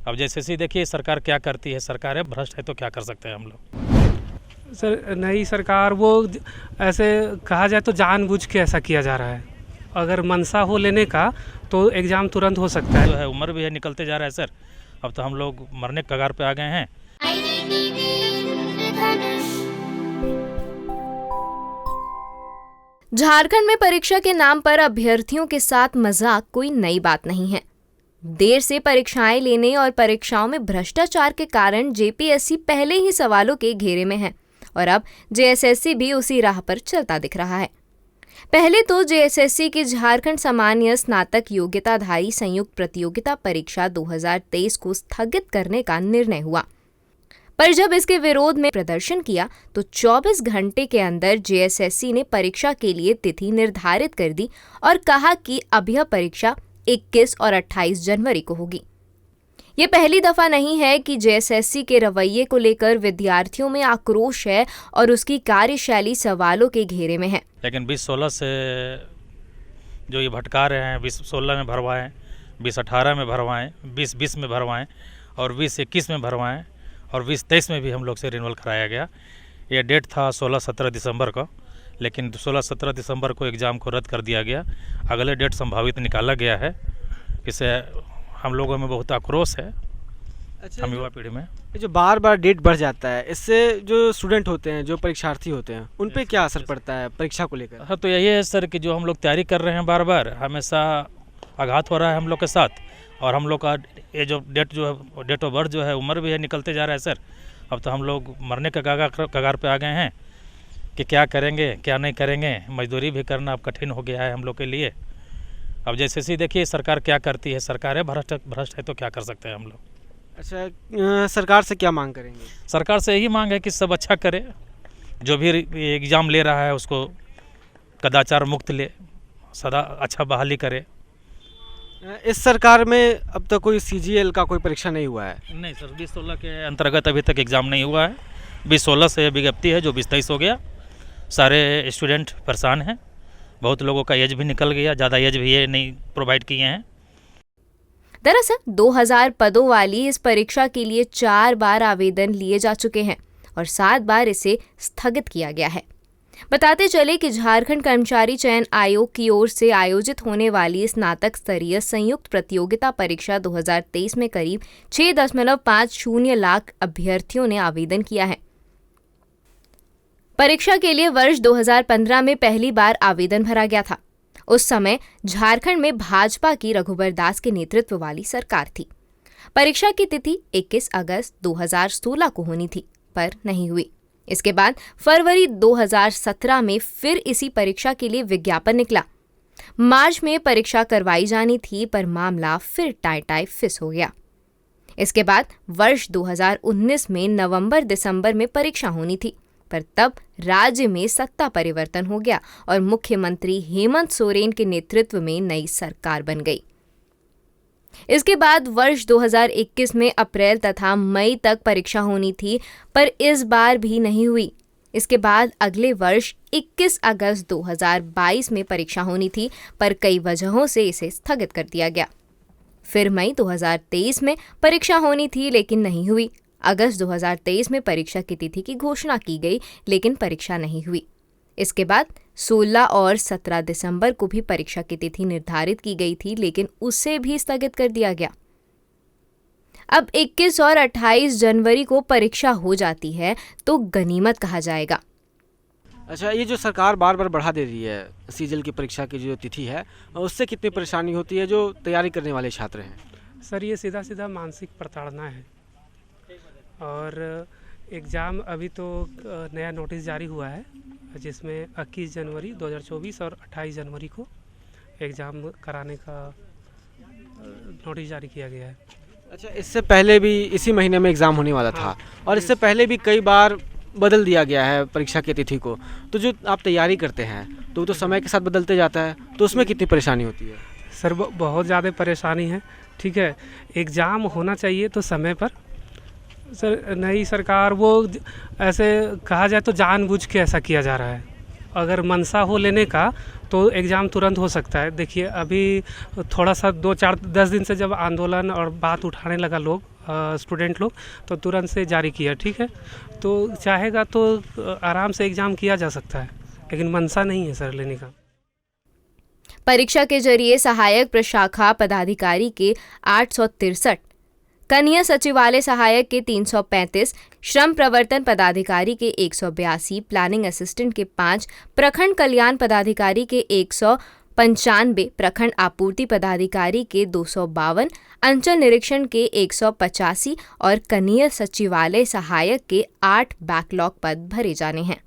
अब जैसे देखिए सरकार क्या करती है, सरकार है भ्रष्ट है तो क्या कर सकते हैं हम लोग। सर नई सरकार वो ऐसे कहा जाए तो जानबूझ के ऐसा किया जा रहा है। अगर मनसा हो लेने का तो एग्ज़ाम तुरंत हो सकता है। जो है उम्र भी है, निकलते जा रहा है सर। अब तो हम लोग मरने के कगार पे आ गए हैं। झारखंड में परीक्षा के नाम पर अभ्यर्थियों के साथ मजाक कोई नई बात नहीं है। देर से परीक्षाएं लेने और परीक्षाओं में भ्रष्टाचार के कारण जेपीएससी पहले ही सवालों के घेरे में है और अब जेएसएससी भी उसी राह पर चलता दिख रहा है। पहले तो जेएसएससी की झारखंड सामान्य स्नातक योग्यताधारी संयुक्त प्रतियोगिता परीक्षा 2023 को स्थगित करने का निर्णय हुआ, पर जब इसके विरोध में प्रदर्शन किया तो 24 घंटे के अंदर जेएसएससी ने परीक्षा के लिए तिथि निर्धारित कर दी और कहा कि अब यह परीक्षा 21 और 28 जनवरी को होगी। ये पहली दफा नहीं है कि जेएसएससी के रवैये को लेकर विद्यार्थियों में आक्रोश है और उसकी कार्यशैली सवालों के घेरे में है। लेकिन 2016 से जो ये भटका रहे हैं, 2016 में भरवाएं, 2018 में भरवाएं, 2020 में भरवाएं और 2021 में भरवाएं और 2023 में भी हम लोग से रिन्यूअल कराया गया। ये डेट था 16-17 दिसंबर को, लेकिन 16-17 दिसंबर को एग्ज़ाम को रद्द कर दिया गया। अगले डेट संभावित निकाला गया है। इससे हम लोगों में बहुत आक्रोश है। अच्छा, हम युवा पीढ़ी में ये जो बार बार डेट बढ़ जाता है, इससे जो स्टूडेंट होते हैं, जो परीक्षार्थी होते हैं, उन पे क्या असर पड़ता है परीक्षा को लेकर? हाँ, तो यही है सर कि जो हम लोग तैयारी कर रहे हैं बार बार हमेशा आघात हो रहा है हम लोग के साथ। और हम लोग का ये जो डेट ऑफ बर्थ जो है उम्र भी है, निकलते जा रहा है सर। अब तो हम लोग मरने के कगार पे आ गए हैं कि क्या करेंगे क्या नहीं करेंगे। मजदूरी भी करना अब कठिन हो गया है हम लोग के लिए। अब जैसे देखिए सरकार क्या करती है, सरकार है भ्रष्ट है तो क्या कर सकते हैं हम लोग। अच्छा, सरकार से क्या मांग करेंगे? सरकार से यही मांग है कि सब अच्छा करे, जो भी एग्ज़ाम ले रहा है उसको कदाचार मुक्त ले, सदा अच्छा बहाली करे। इस सरकार में अब तक कोई सीजीएल का कोई परीक्षा नहीं हुआ है? नहीं सर, 2016 के अंतर्गत अभी तक एग्ज़ाम नहीं हुआ है। 2016 से विज्ञप्ति है जो 2023 हो गया। सारे स्टूडेंट परेशान हैं, बहुत लोगों का एज भी निकल गया, ज़्यादा एज भी ये नहीं प्रोवाइड किए हैं। दरअसल 2000 पदों वाली इस परीक्षा के लिए 4 बार आवेदन लिए जा चुके हैं और 7 बार इसे स्थगित किया गया है। बताते चले कि झारखंड कर्मचारी चयन आयोग की ओर से आयोजित होने वाली स्नातक स्तरीय संयुक्त प्रतियोगिता परीक्षा 2023 में करीब 6.50 लाख अभ्यर्थियों ने आवेदन किया है। परीक्षा के लिए वर्ष 2015 में पहली बार आवेदन भरा गया था। उस समय झारखंड में भाजपा की रघुबर दास के नेतृत्व वाली सरकार थी। परीक्षा की तिथि 21 अगस्त 2016 को होनी थी, पर नहीं हुई। इसके बाद फरवरी 2017 में फिर इसी परीक्षा के लिए विज्ञापन निकला। मार्च में परीक्षा करवाई जानी थी, पर मामला फिर टाई फिस हो गया। इसके बाद वर्ष 2019 में नवंबर-दिसंबर में परीक्षा होनी थी, पर तब राज्य में सत्ता परिवर्तन हो गया और मुख्यमंत्री हेमंत सोरेन के नेतृत्व में नई सरकार बन गई। इसके बाद वर्ष 2021 में अप्रैल तथा मई तक परीक्षा होनी थी, पर इस बार भी नहीं हुई। इसके बाद अगले वर्ष 21 अगस्त 2022 में परीक्षा होनी थी, पर कई वजहों से इसे स्थगित कर दिया गया। फिर मई 2023 में परीक्षा होनी थी, लेकिन नहीं हुई। अगस्त 2023 में परीक्षा की तिथि की घोषणा की गई, लेकिन परीक्षा नहीं हुई। इसके बाद 16 और 17 दिसंबर को भी परीक्षा की तिथि निर्धारित की गई थी, लेकिन उसे भी स्थगित कर दिया गया। अब 21 और 28 जनवरी को परीक्षा हो जाती है तो गनीमत कहा जाएगा। अच्छा, ये जो सरकार बार बार बढ़ा दे रही है सीजीएल की परीक्षा की जो तिथि है, उससे कितनी परेशानी होती है जो तैयारी करने वाले छात्र हैं? सर ये सीधा मानसिक प्रताड़ना है। और एग्ज़ाम अभी तो नया नोटिस जारी हुआ है, जिसमें 21 जनवरी 2024 और 28 जनवरी को एग्ज़ाम कराने का नोटिस जारी किया गया है। अच्छा, इससे पहले भी इसी महीने में एग्ज़ाम होने वाला था और इससे पहले भी कई बार बदल दिया गया है परीक्षा की तिथि को। तो जो आप तैयारी करते हैं तो समय के साथ बदलते जाता है, तो उसमें कितनी परेशानी होती है? सर बहुत ज़्यादा परेशानी है। ठीक है, एग्ज़ाम होना चाहिए तो समय पर। सर नई सरकार वो ऐसे कहा जाए तो जानबूझ के ऐसा किया जा रहा है। अगर मनसा हो लेने का तो एग्ज़ाम तुरंत हो सकता है। देखिए अभी थोड़ा सा 2-4-10 दिन से जब आंदोलन और बात उठाने लगा लोग स्टूडेंट लोग, तो तुरंत से जारी किया। ठीक है, तो चाहेगा तो आराम से एग्ज़ाम किया जा सकता है, लेकिन मंशा नहीं है सर लेने का। परीक्षा के जरिए सहायक प्रशाखा पदाधिकारी के 863, कनीय सचिवालय सहायक के 335, श्रम प्रवर्तन पदाधिकारी के 182, प्लानिंग असिस्टेंट के 5, प्रखंड कल्याण पदाधिकारी के 195, प्रखंड आपूर्ति पदाधिकारी के 252, अंचल निरीक्षण के 185 और कनीय सचिवालय सहायक के 8 बैकलॉग पद भरे जाने हैं।